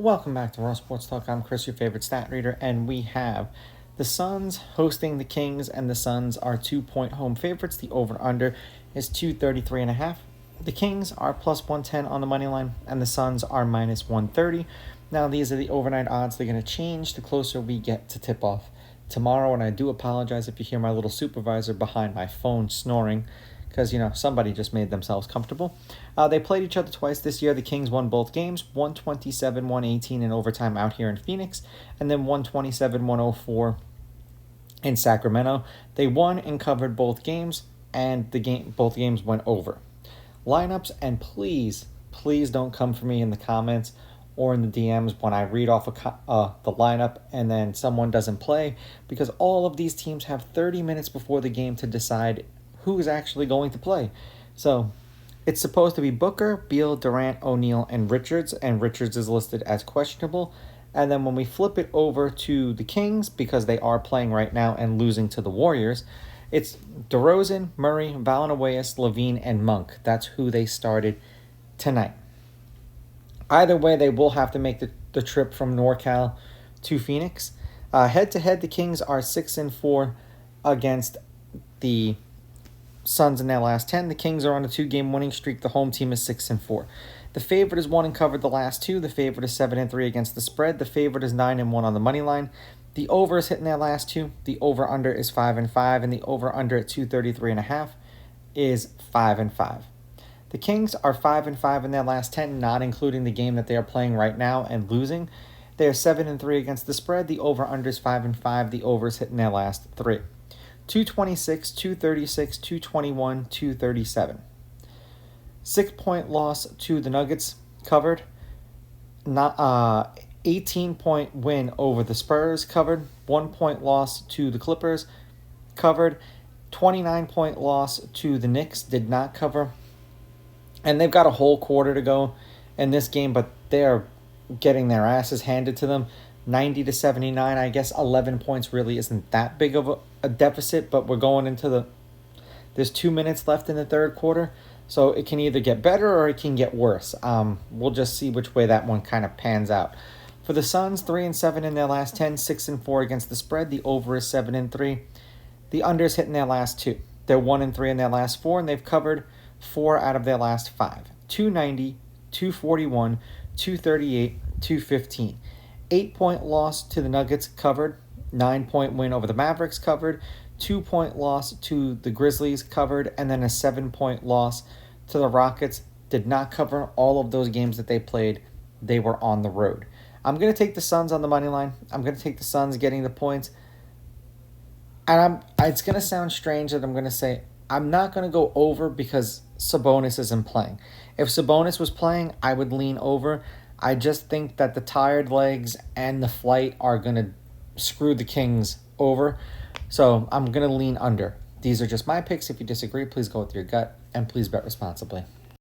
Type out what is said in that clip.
Welcome back to Raw Sports Talk. I'm Chris, your favorite stat reader, and we have the Suns hosting the Kings, and the Suns are 2-point home favorites. The over-under is 233.5. The Kings are plus 110 on the money line, and the Suns are minus 130. Now, these are the overnight odds. They're going to change the closer we get to tip-off tomorrow, and I do apologize if you hear my little supervisor behind my phone snoring, because, somebody just made themselves comfortable. They played each other twice this year. The Kings won both games, 127-118 in overtime out here in Phoenix, and then 127-104 in Sacramento. They won and covered both games, and both games went over. Lineups, and please don't come for me in the comments or in the DMs when I read off the lineup and then someone doesn't play, because all of these teams have 30 minutes before the game to decide who is actually going to play. So it's supposed to be Booker, Beal, Durant, O'Neal, and Richards is listed as questionable. And then when we flip it over to the Kings, because they are playing right now and losing to the Warriors, it's DeRozan, Murray, Valanciunas, LaVine, and Monk. That's who they started tonight. Either way, they will have to make the trip from NorCal to Phoenix. Head-to-head, the Kings are 6-4 against the Suns in their last 10. The Kings are on a 2-game winning streak. The home team is 6-4. The favorite is won and covered the last 2. The favorite is 7-3 against the spread. The favorite is 9-1 on the money line. The over is hitting their last 2. The over-under is 5-5, and the over-under at 233.5 is 5-5. The Kings are 5-5 in their last 10, not including the game that they are playing right now and losing. They are 7-3 against the spread. The over-under is 5-5. The over is hitting their last 3. 226, 236, 221, 237. 6-point loss to the Nuggets covered. 18-point win over the Spurs covered. 1-point loss to the Clippers covered. 29-point loss to the Knicks did not cover. And they've got a whole quarter to go in this game, but they're getting their asses handed to them. 90-79, I guess 11 points really isn't that big of a deficit, but we're going into there's 2 minutes left in the third quarter, so it can either get better or it can get worse. We'll just see which way that one kind of pans out. For the Suns, 3-7 in their last 10, 6-4 against the spread. The over is 7-3. The under is hitting their last 2. They're 1-3 in their last 4, and they've covered 4 out of their last 5. 290, 241, 238, 215. 8-point loss to the Nuggets covered. 9-point win over the Mavericks covered. 2-point loss to the Grizzlies covered. And then a 7-point loss to the Rockets. Did not cover. All of those games that they played, they were on the road. I'm going to take the Suns on the money line. I'm going to take the Suns getting the points. And it's going to sound strange that I'm going to say I'm not going to go over because Sabonis isn't playing. If Sabonis was playing, I would lean over. I just think that the tired legs and the flight are going to screw the Kings over. So I'm going to lean under. These are just my picks. If you disagree, please go with your gut and please bet responsibly.